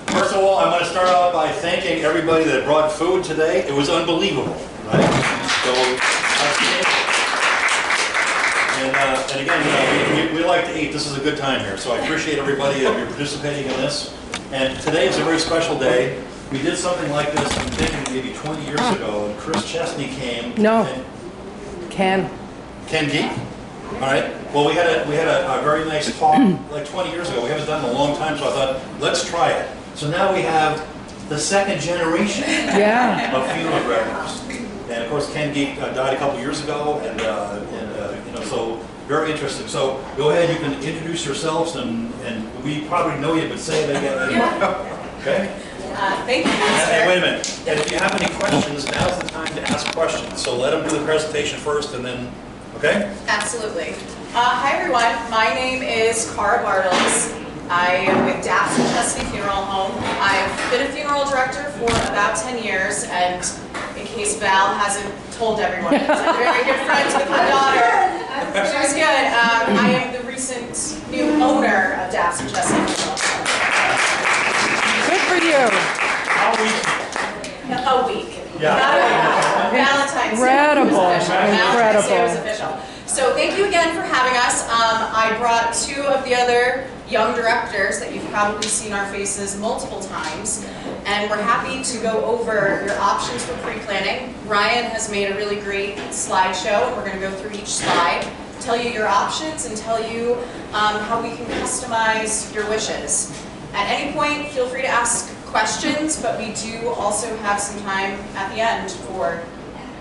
First of all, I'm going to start out by thanking everybody that brought food today. It was unbelievable, right? So, and again, we like to eat. This is a good time here, so I appreciate everybody you're participating in this. And today is a very special day. We did something like this, I'm thinking maybe 20 years ago, and Chris Chesney came. No. And Ken Geek? All right. Well, we had a very nice talk like 20 years ago. We haven't done it in a long time, so I thought, let's try it. So now we have the second generation of funeral directors. And of course, Ken Geek died a couple years ago, and you know, so very interesting. So go ahead, you can introduce yourselves, and we probably know you, but say it again. Yeah. Okay? Thank you. And wait a minute. And if you have any questions, now's the time to ask questions. So let them do the presentation first, and then, okay? Absolutely. Hi everyone, my name is Cara Bartles. I am with Daps and Chesney Funeral Home. I've been a funeral director for about 10 years, and in case Val hasn't told everyone, I'm very good friends with my daughter. She was good. I am the recent new owner of Daps and Chesney Funeral Home. Good for you. A week. Yeah. Valentine's Incredible. Day was official. Valentine's Day was Incredible. official. So thank you again for having us. I brought two of the other young directors that you've probably seen our faces multiple times, and we're happy to go over your options for pre-planning. Ryan has made a really great slideshow. We're going to go through each slide, tell you your options, and tell you how we can customize your wishes. At any point, feel free to ask questions, but we do also have some time at the end for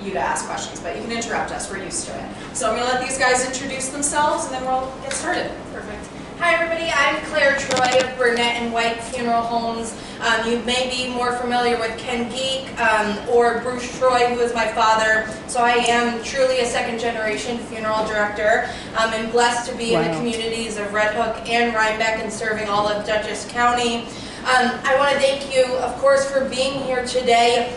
you to ask questions, but you can interrupt us, we're used to it. So I'm going to let these guys introduce themselves, and then we'll get started. Perfect. Hi everybody, I'm Claire Troy of Burnett and White Funeral Homes. You may be more familiar with Ken Geek or Bruce Troy, who is my father. So I am truly a second generation funeral director. I'm blessed to be in the communities of Red Hook and Rhinebeck and serving all of Dutchess County. I want to thank you, of course, for being here today.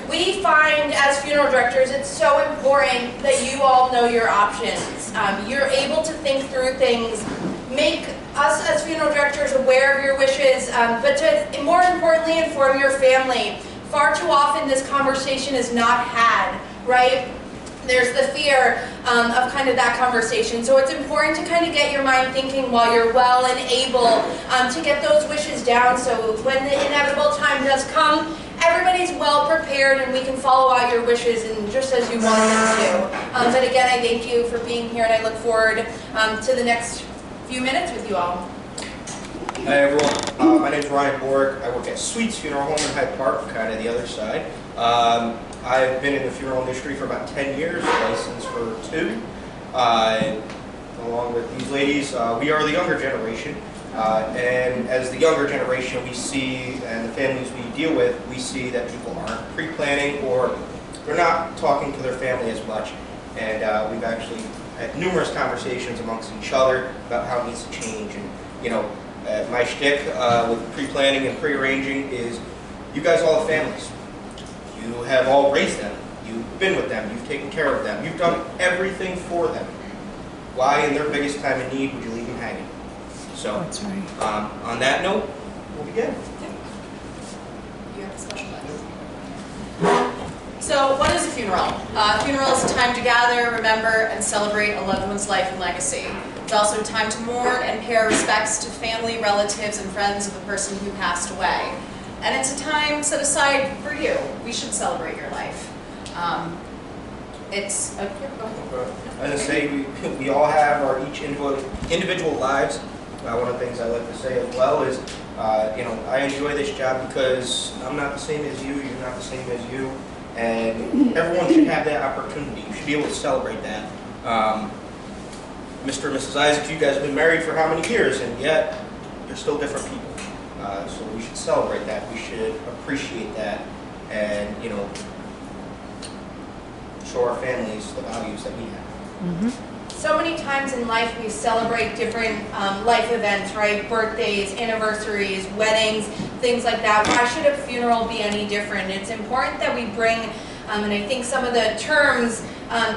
We find, as funeral directors, it's so important that you all know your options. You're able to think through things, make us as funeral directors aware of your wishes, but to more importantly inform your family. Far too often this conversation is not had, right? There's the fear of kind of that conversation. So it's important to kind of get your mind thinking while you're well and able to get those wishes down, so when the inevitable time does come, everybody's well prepared and we can follow out your wishes and just as you wanted them to. But again, I thank you for being here, and I look forward to the next few minutes with you all. Hi everyone, my name is Ryan Borg. I work at Sweets Funeral Home in Hyde Park, kind of the other side. I've been in the funeral industry for about 10 years, licensed for 2. Along with these ladies, we are the younger generation. And as the younger generation, we see, and the families we deal with, we see that people aren't pre-planning or they're not talking to their family as much. And we've actually had numerous conversations amongst each other about how it needs to change. And you know, my shtick with pre-planning and pre-arranging is, you guys all have families. You have all raised them. You've been with them. You've taken care of them. You've done everything for them. Why, in their biggest time of need, would you leave them hanging? So, That's right. On that note, we'll begin. You have a special button. So what is a funeral? A funeral is a time to gather, remember, and celebrate a loved one's life and legacy. It's also a time to mourn and pay our respects to family, relatives, and friends of the person who passed away. And it's a time set aside for you. We should celebrate your life. It's a... As I say, we all have our each individual lives. One of the things I like to say as well is, you know, I enjoy this job because I'm not the same as you, you're not the same as you, and everyone should have that opportunity. You should be able to celebrate that. Mr. and Mrs. Isaac, you guys have been married for how many years, and yet you're still different people. So we should celebrate that. We should appreciate that, and you know, show our families the values that we have. Mm-hmm. So many times in life we celebrate different life events, right? Birthdays, anniversaries, weddings, things like that. Why should a funeral be any different? It's important that we bring, and I think some of the terms,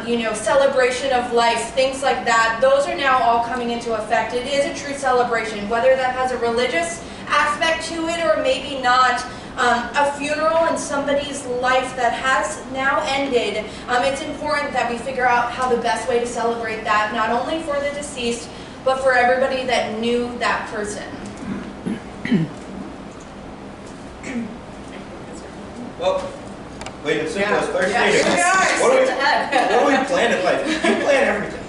you know, celebration of life, things like that, those are now all coming into effect. It is a true celebration, whether that has a religious get to it or maybe not, a funeral in somebody's life that has now ended, it's important that we figure out how the best way to celebrate that, not only for the deceased, but for everybody that knew that person. Well, plain and simple, as Claire Yeah, stated. here we are, What do we- steps ahead. What do we plan in life? You plan everything.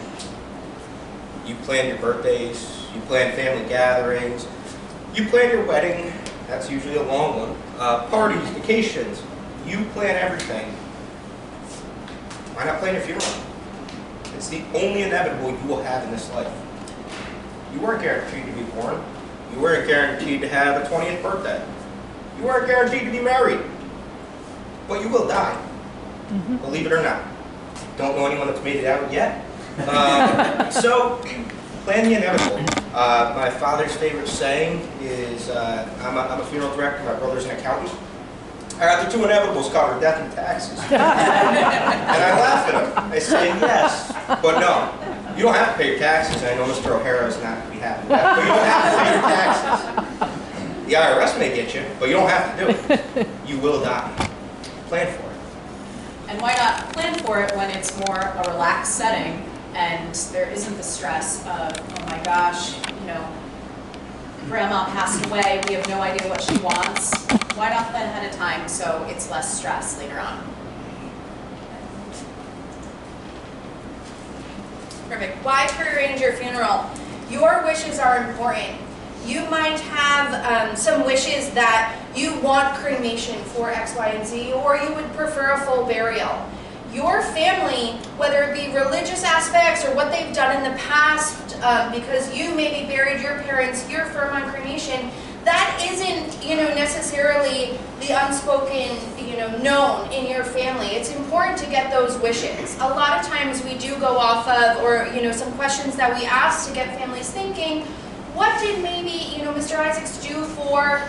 You plan your birthdays, you plan family gatherings, you plan your wedding, that's usually a long one, parties, vacations, you plan everything. Why not plan your funeral? It's the only inevitable you will have in this life. You weren't guaranteed to be born. You weren't guaranteed to have a 20th birthday. You weren't guaranteed to be married. But you will die, believe it or not. Don't know anyone that's made it out yet. So, plan the inevitable. My father's favorite saying is, I'm a funeral director, my brother's an accountant. The two inevitables cover death and taxes. And I laugh at him. I say, yes, but no. You don't have to pay your taxes. I know Mr. O'Hara is not going to be happy with that, but you don't have to pay your taxes. The IRS may get you, but you don't have to do it. You will die. Plan for it. And why not plan for it when it's more a relaxed setting and there isn't the stress of, oh my gosh, you know, grandma passed away, we have no idea what she wants. Why not plan ahead of time so it's less stress later on? Perfect. Why prearrange your funeral? Your wishes are important. You might have some wishes that you want cremation for X, Y, and Z, or you would prefer a full burial. Your family, whether it be religious aspects or what they've done in the past, because you maybe buried your parents, you're firm on cremation, that isn't, necessarily the unspoken, known in your family. It's important to get those wishes. A lot of times we do go off of, or, some questions that we ask to get families thinking, what did maybe, Mr. Isaacs do for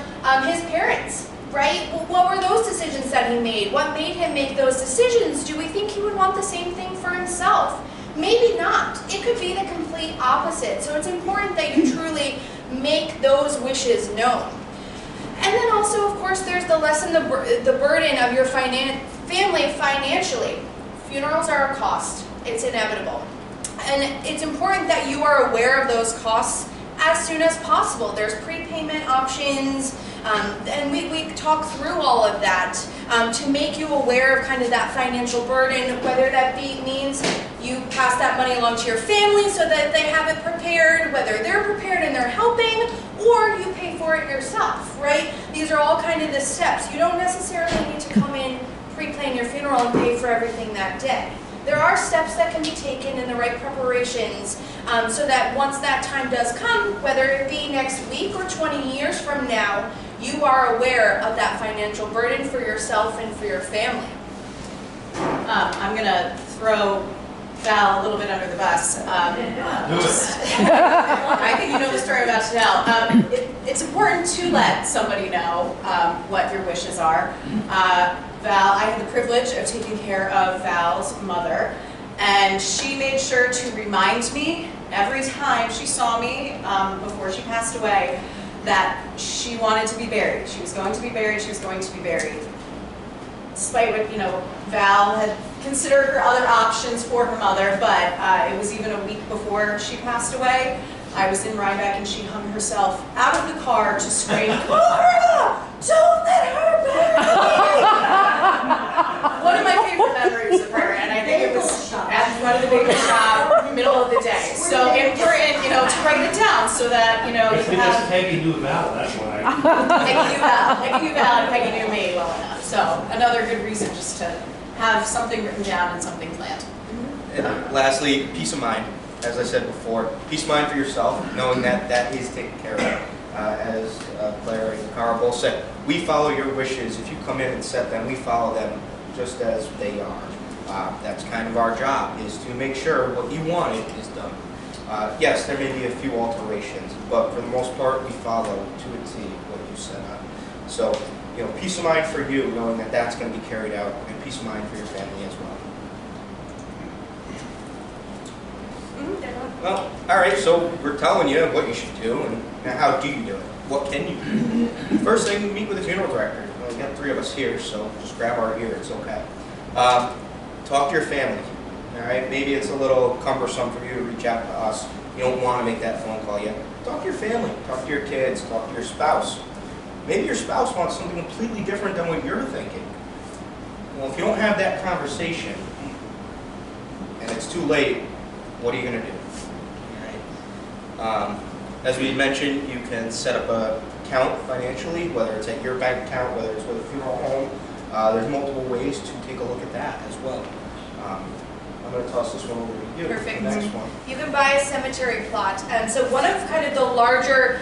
his parents, right? What were those decisions that he made? What made him make those decisions? Do we think he would want the same thing for himself? Maybe not. It could be the complete opposite. So it's important that you truly make those wishes known. And then also, of course, there's the lessen the burden of your family financially. Funerals are a cost. It's inevitable. And it's important that you are aware of those costs as soon as possible. There's prepayment options, and we talk through all of that to make you aware of kind of that financial burden, whether that means you pass that money along to your family so that they have it prepared, whether they're prepared and they're helping, or you pay for it yourself, right? These are all kind of the steps. You don't necessarily need to come in, pre-plan your funeral, and pay for everything that day. There are steps that can be taken in the right preparations so that once that time does come, whether it be next week or 20 years from now, you are aware of that financial burden for yourself and for your family. I'm going to throw Val a little bit under the bus. I think you know the story I'm about to tell. It's important to let somebody know what your wishes are. Val, I had the privilege of taking care of Val's mother, and she made sure to remind me every time she saw me before she passed away that she wanted to be buried. She was going to be buried, she was going to be buried. Despite what, Val had considered her other options for her mother, but it was even a week before she passed away. I was in Rhinebeck and she hung herself out of the car to scream, "Laura, don't let her bury me!" One of my favorite memories of her, and I think it was at front of the bagel shop, middle of the day. So important, to write it down so that, you Because have... Peggy knew Val, that's why. Peggy knew Val, and Peggy knew me well enough. So another good reason just to have something written down and something planned. And lastly, peace of mind. As I said before, peace of mind for yourself, knowing that that is taken care of. As Claire and Cara both said, we follow your wishes. If you come in and set them, we follow them just as they are. That's kind of our job, is to make sure what you wanted is done. Yes, there may be a few alterations, but for the most part, we follow to a T what you set up. So, peace of mind for you, knowing that that's going to be carried out, and peace of mind for your family as well. Well, all right, so we're telling you what you should do, and now how do you do it? what can you do? First thing, meet with the funeral director. Well, we got 3 of us here, so just grab our ear, it's okay. Talk to your family, all right? Maybe it's a little cumbersome for you to reach out to us. You don't want to make that phone call yet. Talk to your family, talk to your kids, talk to your spouse. Maybe your spouse wants something completely different than what you're thinking. Well, if you don't have that conversation, and it's too late, what are you going to do? All right? As we mentioned, you can set up an account financially, whether it's at your bank account, whether it's with a funeral home. There's multiple ways to take a look at that as well. I'm going to toss this one over to you. Perfect. The next one. You can buy a cemetery plot. So one of kind of the larger,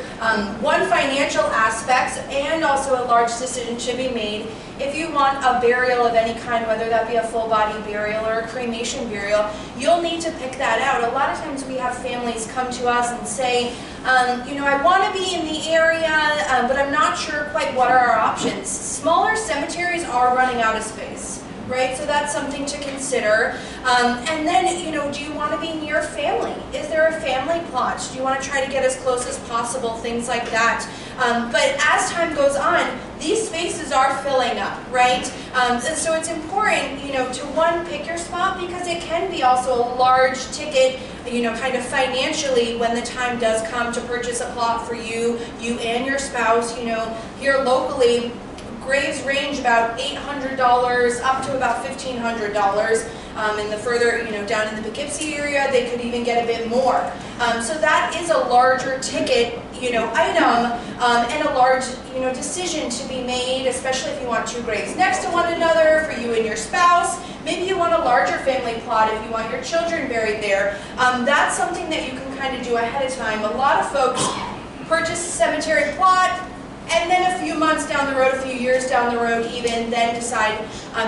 one financial aspects and also a large decision should be made. If you want a burial of any kind, whether that be a full body burial or a cremation burial, you'll need to pick that out. A lot of times we have families come to us and say, you know, I want to be in the area, but I'm not sure quite what are our options. Smaller cemeteries are running out of space. Right, so that's something to consider. And then, you know, do you want to be near family? Is there a family plot? Do you want to try to get as close as possible? Things like that. But as time goes on, these spaces are filling up, right? And so it's important, you know, to one, pick your spot because it can be also a large ticket, you know, kind of financially when the time does come to purchase a plot for you and your spouse. You know, here locally, graves range about $800 up to about $1,500. And the further, you know, down in the Poughkeepsie area, they could even get a bit more. So that is a larger ticket, you know, item and a large, you know, decision to be made, especially if you want 2 graves next to one another for you and your spouse. Maybe you want a larger family plot if you want your children buried there. That's something that you can kind of do ahead of time. A lot of folks purchase a cemetery plot, and then a few months down the road, a few years down the road even, then decide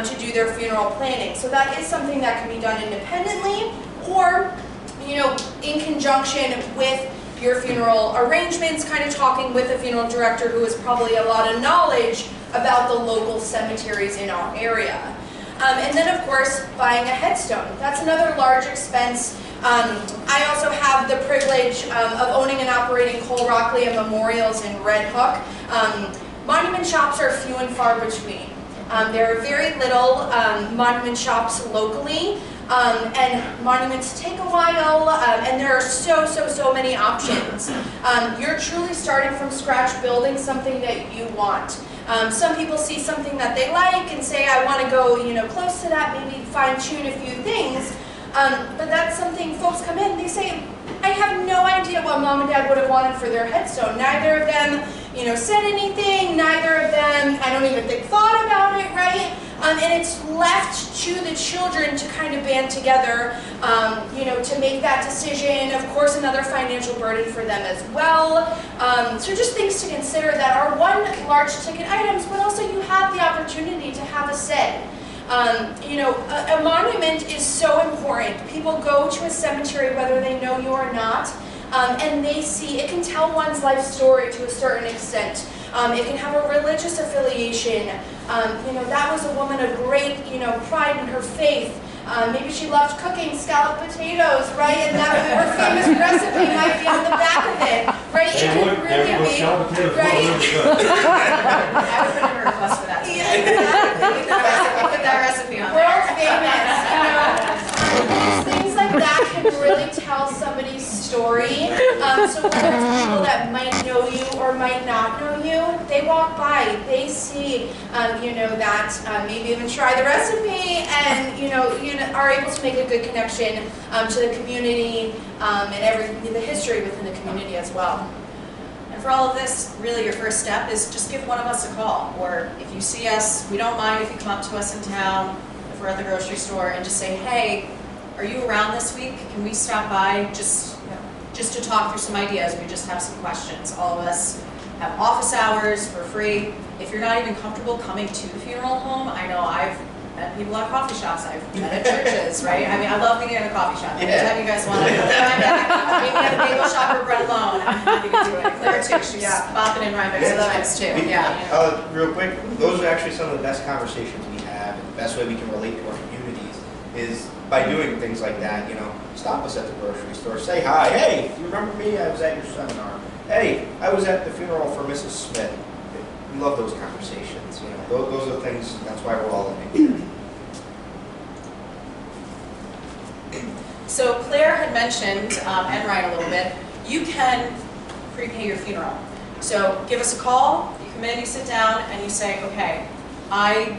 to do their funeral planning. So that is something that can be done independently or, you know, in conjunction with your funeral arrangements, kind of talking with a funeral director who has probably a lot of knowledge about the local cemeteries in our area. And then, of course, buying a headstone. That's another large expense. I also have the privilege of owning and operating Cole Rocklia Memorials in Red Hook. Monument shops are few and far between. There are very little monument shops locally, and monuments take a while, and there are so many options. You're truly starting from scratch, building something that you want. Some people see something that they like and say, I want to go, you know, close to that, maybe fine-tune a few things. But that's something folks come in, they say, I have no idea what mom and dad would have wanted for their headstone. Neither of them, you know, said anything, neither of them, I don't even think thought about it, right? And it's left to the children to kind of band together, you know, to make that decision. Of course, another financial burden for them as well. So just things to consider that are one, large ticket items, but also you have the opportunity to have a say. You know, a monument is so important. People go to a cemetery whether they know you or not, and they see, it can tell one's life story to a certain extent. It can have a religious affiliation. You know, that was a woman of great, you know, pride in her faith. Maybe she loved cooking scalloped potatoes, right? And that her famous recipe might be on the back of it, right? It can really be, right? I would put in a request for that. Put that recipe on there. World famous, you know. Things like that can really tell somebody's story. So whether it's people that might know you or might not know you, they walk by, they see, you know, that maybe even try the recipe, and you know, are able to make a good connection to the community and the history within the community as well. And for all of this, really your first step is just give one of us a call. Or if you see us, we don't mind if you come up to us in town, if we're at the grocery store, and just say, hey, are you around this week? Can we stop by just to talk through some ideas? We just have some questions. All of us have office hours for free. If you're not even comfortable coming to the funeral home, I know I've met people at coffee shops, I've met at churches, right? I mean, I love being in a coffee shop. Anytime you guys want to come maybe at a bagel shop or bread alone, I'm happy to do it. Claire too, she's bopping in Rhinebeck sometimes too. Yeah. Real quick, those are actually some of the best conversations we have, and the best way we can relate to our communities is by doing things like that. You know, stop us at the grocery store, say hi, hey, you remember me? I was at your seminar. hey, I was at the funeral for Mrs. Smith. We love those conversations, you know. Those are the things, that's why we're all in here. So Claire had mentioned, and Ryan a little bit, you can prepay your funeral. So give us a call, you come in, you sit down, and you say, okay, I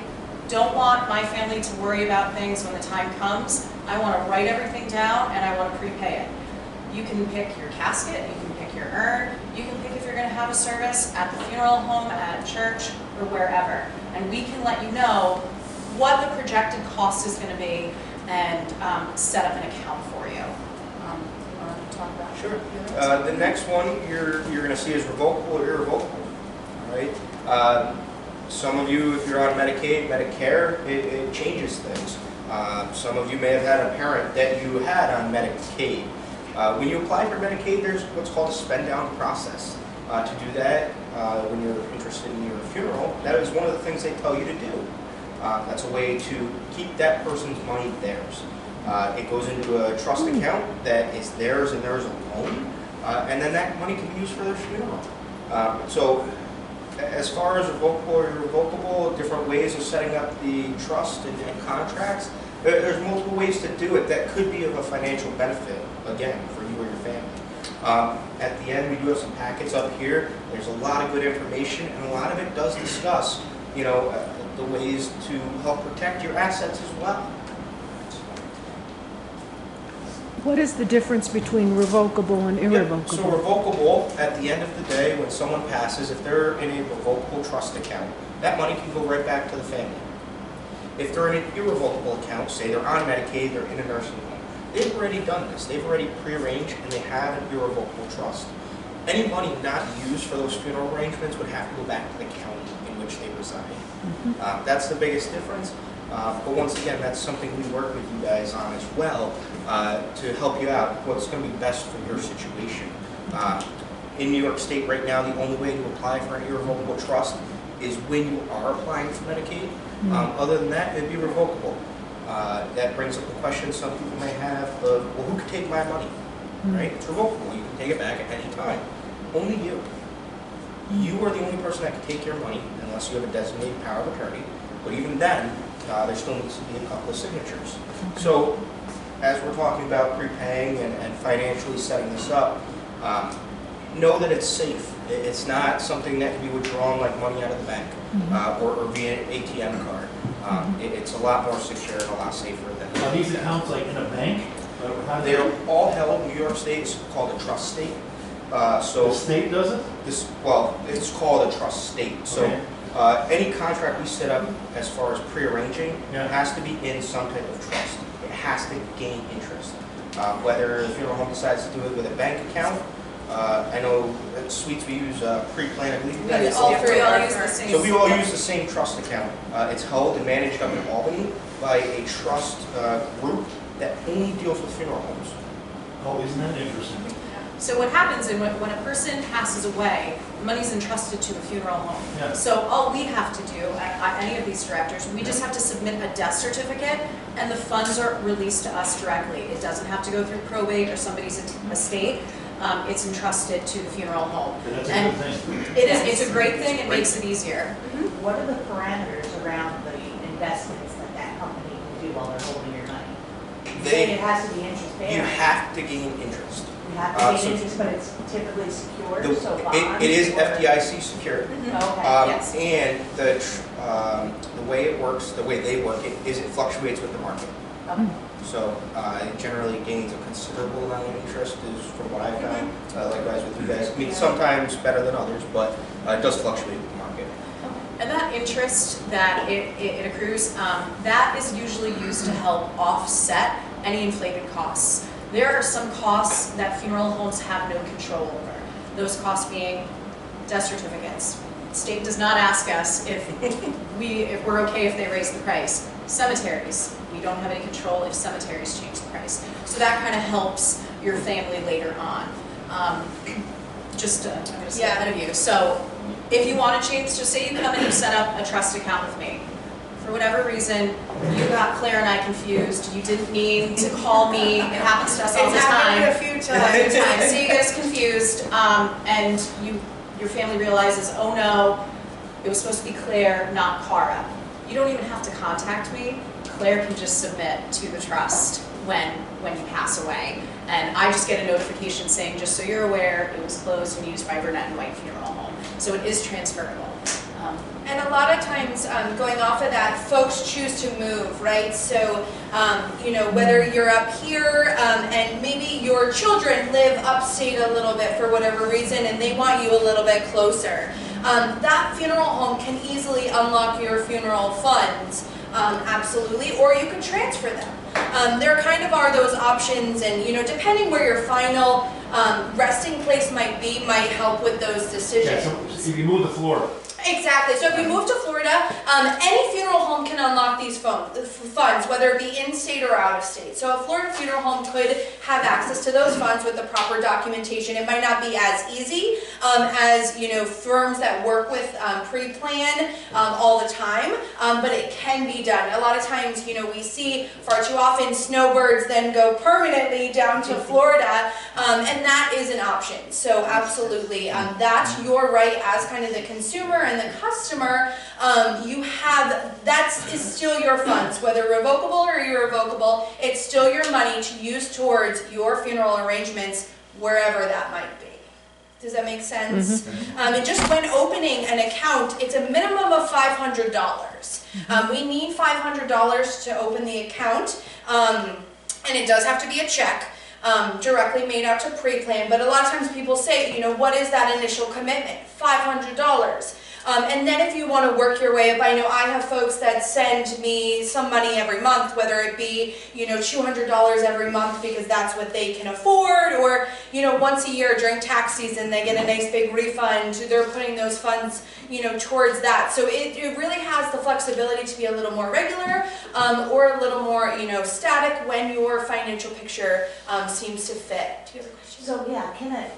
don't want my family to worry about things when the time comes. I want to write everything down, and I want to prepay it. You can pick your casket, you can pick your urn, you can pick if you're going to have a service at the funeral home, at church, or wherever. And we can let you know what the projected cost is going to be and set up an account for you. You want to talk about? Sure. The next one you're going to see is revocable or irrevocable. All right. Some of you, if you're on Medicaid, Medicare, it changes things. Some of you may have had a parent that you had on Medicaid. When you apply for Medicaid, there's what's called a spend down process. To do that, when you're interested in your funeral, that is one of the things they tell you to do. That's a way to keep that person's money theirs. It goes into a trust account that is theirs and theirs alone, and then that money can be used for their funeral. So as far as revocable or irrevocable, different ways of setting up the trust and contracts, there's multiple ways to do it that could be of a financial benefit, again, for you or your family. At the end, we do have some packets up here. There's a lot of good information, and a lot of it does discuss, you know, the ways to help protect your assets as well. What is the difference between revocable and irrevocable? So revocable, at the end of the day, when someone passes, if they're in a revocable trust account, that money can go right back to the family. If they're in an irrevocable account, say they're on Medicaid, they're in a nursing home, they've already done this. They've already prearranged and they have an irrevocable trust. Any money not used for those funeral arrangements would have to go back to the county in which they reside. That's the biggest difference. But once again, that's something we work with you guys on as well to help you out what's going to be best for your situation. In New York State right now, the only way to apply for an irrevocable trust is when you are applying for Medicaid. Other than that, it'd be revocable. That brings up the question some people may have of, well, who could take my money? Right? It's revocable. You can take it back at any time. Only you. You are the only person that can take your money unless you have a designated power of attorney. But even then, there still needs to be a couple of signatures. So, as we're talking about prepaying and financially setting this up, know that it's safe. It's not something that can be withdrawn like money out of the bank or via an ATM card. It's a lot more secure and a lot safer than. Are these accounts like in a bank? They're all held in New York State. It's called a trust state. So The state does it? It's called a trust state. So any contract we set up as far as prearranging has to be in some type of trust. It has to gain interest. Whether the funeral home decides to do it with a bank account, I know at Suites we use pre-plan. I believe you guys All three all use the same. So we all use the same trust account. It's held and managed up in Albany by a trust group that only deals with funeral homes. Oh, isn't that interesting? So what happens is when a person passes away, the money's entrusted to the funeral home. Yeah. So all we have to do, at any of these directors, we just have to submit a death certificate and the funds are released to us directly. It doesn't have to go through probate or somebody's estate. It's entrusted to the funeral home. That's a And good thing. it is, it's a great thing, it makes it easier. What are the parameters around the investments that that company can do while they're holding your money? You say it has to be interest bearing. You have to gain interest. You have to gain interest, but it's typically secured, so bonds. It is or- FDIC secured. Okay. Yes. And the way it works, the way they work it, is it fluctuates with the market. Okay. So it generally gains a considerable amount of interest, is from what I've found. Likewise with you guys. I mean, sometimes better than others, but it does fluctuate with the market. And that interest that it accrues, that is usually used to help offset any inflated costs. There are some costs that funeral homes have no control over. Those costs being death certificates. State does not ask us if we're okay if they raise the price. Cemeteries, we don't have any control if cemeteries change the price. So that kind of helps your family later on. I'm going to stay ahead of you. So if you want to change, just say you come and you set up a trust account with me. for whatever reason, you got Claire and I confused. You didn't mean to call me. It happens to us all the It's happened time. a few times. So you get us confused, and your family realizes, oh no, it was supposed to be Claire, not Cara. You don't even have to contact me. Claire can just submit to the trust when you pass away. And I just get a notification saying, just so you're aware, it was closed and used by Burnett and White Funeral Home. So it is transferable. And a lot of times, going off of that, folks choose to move, right? So, you know, whether you're up here and maybe your children live upstate a little bit for whatever reason and they want you a little bit closer, that funeral home can easily unlock your funeral funds, absolutely, or you can transfer them. There kind of are those options, and, you know, depending where your final resting place might be, might help with those decisions. Yeah, so if you move to Florida. Exactly. So if you move to Florida, any funeral home can unlock these funds, whether it be in-state or out-of-state. So a Florida funeral home could have access to those funds with the proper documentation. It might not be as easy as, you know, firms that work with pre-plan all the time, but it can be done. A lot of times, you know, we see far too often snowbirds then go permanently down to Florida, and that is an option. So absolutely, that's your right as kind of the consumer and the customer. You have, is still your funds, whether revocable or irrevocable, it's still your money to use towards your funeral arrangements wherever that might be. Does that make sense? And just when opening an account, it's a minimum of $500. We need $500 to open the account, and it does have to be a check. Directly made out to pre-plan, but a lot of times people say, you know, what is that initial commitment? $500. And then if you want to work your way up, I know I have folks that send me some money every month, whether it be, you know, $200 every month because that's what they can afford, or, you know, once a year during tax season they get a nice big refund. They're putting those funds, you know, towards that. So it really has the flexibility to be a little more regular or a little more, you know, static when your financial picture seems to fit. Do you have a question? So yeah, can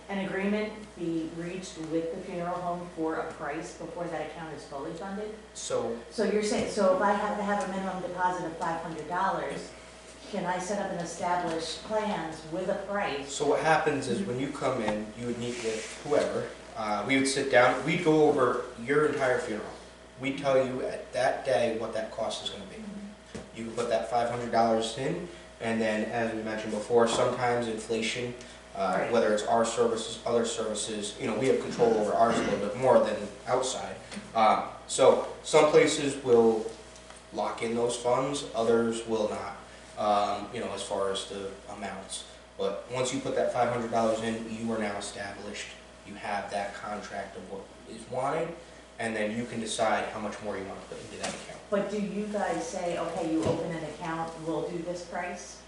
an agreement be reached with the funeral home for a price before that account is fully funded? So So you're saying, so if I have to have a minimum deposit of $500, can I set up and establish plans with a price? So what happens is when you come in, you would meet with whoever. We would sit down, we'd go over your entire funeral. We'd tell you at that day what that cost is going to be. You can put that $500 in, and then as we mentioned before, sometimes inflation, whether it's our services, other services, you know, we have control over ours a little bit more than outside. So some places will lock in those funds, others will not, you know, as far as the amounts. But once you put that $500 in, you are now established. You have that contract of what is wanted, and then you can decide how much more you want to put into that account. But do you guys say, okay, you open an account, we'll do this price?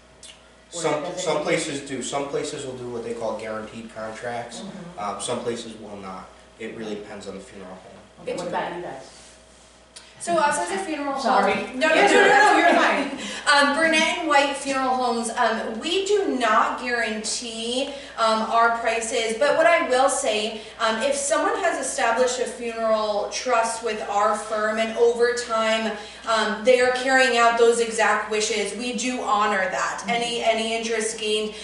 Or Some does it- places do. Some places will do what they call guaranteed contracts. Some places will not. It really depends on the funeral home. Okay, what about you guys? So us as a funeral home. Sorry. No, you're fine. Burnett and White Funeral Homes, we do not guarantee our prices, but what I will say, if someone has established a funeral trust with our firm and over time they are carrying out those exact wishes, we do honor that. Any interest gained.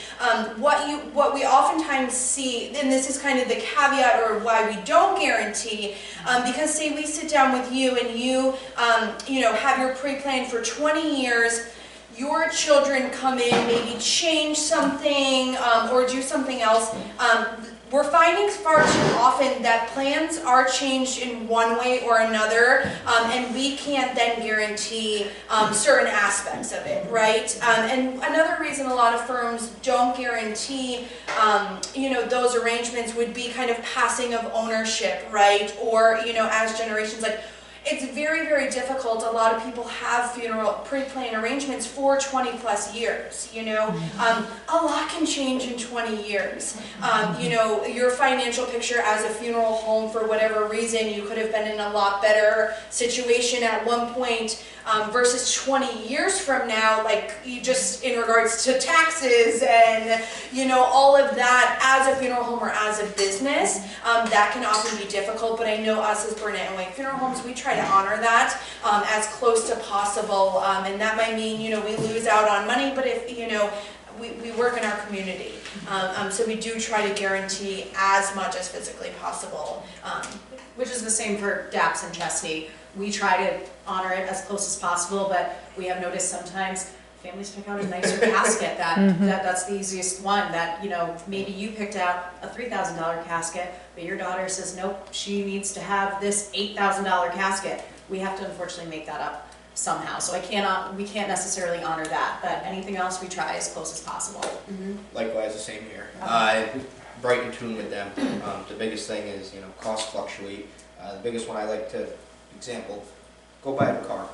What we oftentimes see, and this is kind of the caveat or why we don't guarantee, because say we sit down with you and you know, have your pre-plan for 20 years, your children come in, maybe change something or do something else. We're finding far too often that plans are changed in one way or another, and we can't then guarantee certain aspects of it, right? And another reason a lot of firms don't guarantee, you know, those arrangements would be kind of passing of ownership, right? Or, you know, as generations, like, it's very, very difficult. A lot of people have funeral pre-planned arrangements for 20 plus years, you know. A lot can change in 20 years. You know, your financial picture as a funeral home, for whatever reason, you could have been in a lot better situation at one point. versus 20 years from now, like you just in regards to taxes and all of that as a funeral home or as a business, that can often be difficult. But I know us as Burnett and White Funeral Homes, we try to honor that as close to possible, and that might mean we lose out on money, but if we work in our community, so we do try to guarantee as much as physically possible. Which is the same for DAPS and Chesney. We try to honor it as close as possible, but we have noticed sometimes families pick out a nicer casket that's the easiest one, that maybe you picked out a $3,000 casket, but your daughter says nope, she needs to have this $8,000 casket. We have to unfortunately make that up somehow, so we can't necessarily honor that, but anything else we try as close as possible. Likewise, the same here. Right in tune with them. The biggest thing is, costs fluctuate. The biggest one I like to example, go buy a car.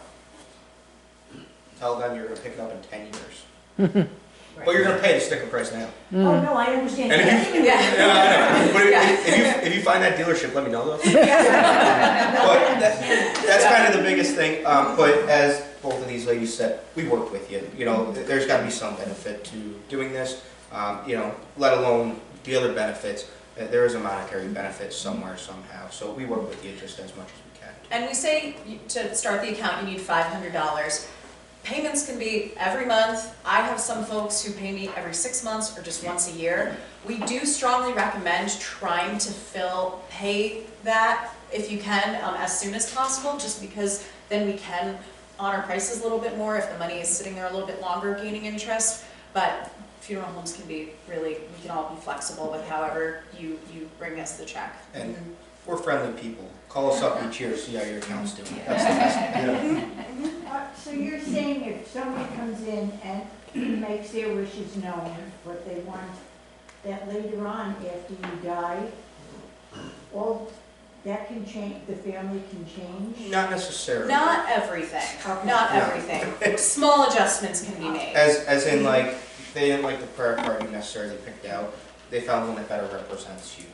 Tell them you're going to pick it up in 10 years. But you're going to pay the sticker price now. Oh, no, I understand. And if you, Yeah. I know. But if you find that dealership, let me know though. But that's kind of the biggest thing. But as both of these ladies said, we work with you. There's got to be some benefit to doing this. Let alone the other benefits. There is a monetary benefit somewhere, somehow. So we work with you just as much as we can. And we say to start the account you need $500. Payments can be every month. I have some folks who pay me every 6 months or just once a year. We do strongly recommend trying to pay that if you can as soon as possible, just because then we can honor prices a little bit more if the money is sitting there a little bit longer gaining interest. But funeral homes can be we can all be flexible with however you bring us the check. And we're friendly people. Call us up each year, see how your account's doing. That's the best. So you're saying if somebody comes in and makes their wishes known, what they want, that later on, after you die, all that can change, the family can change? Not necessarily. Not everything. Not everything. Small adjustments can be made. As in, like, they didn't like the prayer card you necessarily picked out. They found one that better represents you.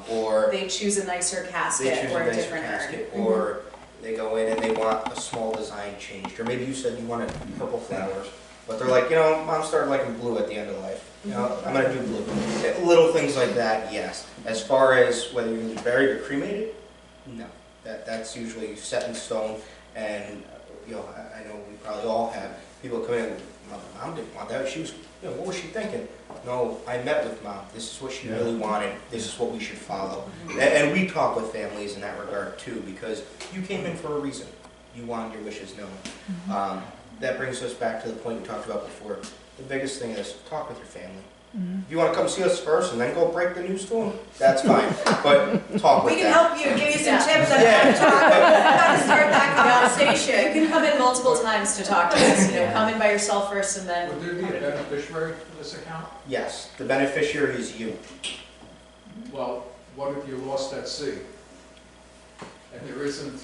Or they choose a nicer they casket choose or a a nicer different casket, urn. or they go in and they want a small design changed. Or maybe you said you wanted purple flowers, but they're like, Mom started liking blue at the end of life. I'm going to do blue. Little things like that, yes. As far as whether you're going to be buried or cremated, no. That's usually set in stone. And, I know we probably all have people come in, Mom didn't want that. She was, what was she thinking? No, I met with Mom. This is what she really wanted. This is what we should follow. And we talk with families in that regard too, because you came in for a reason. You wanted your wishes known. That brings us back to the point we talked about before. The biggest thing is talk with your family. If you want to come see us first and then go break the news to them, that's fine. But talk with them. We can help you, give you some tips on how to talk, how to start that You conversation. can come in multiple times to talk to us. Come in by yourself first and then. Would there be a beneficiary for this account? Yes, the beneficiary is you. Well, what if you're lost at sea? And there isn't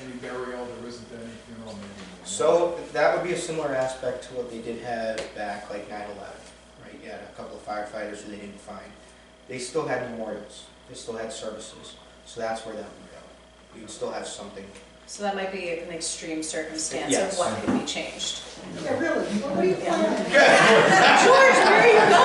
any burial, there isn't any funeral, maybe? So that would be a similar aspect to what they did have back like 9/11, right? You had a couple of firefighters who they didn't find. They still had memorials. They still had services. So that's where that would go. You would still have something. So that might be an extreme circumstance Yes. of what could be changed. Yeah, really, what do you plan? Yeah. George, where are you going?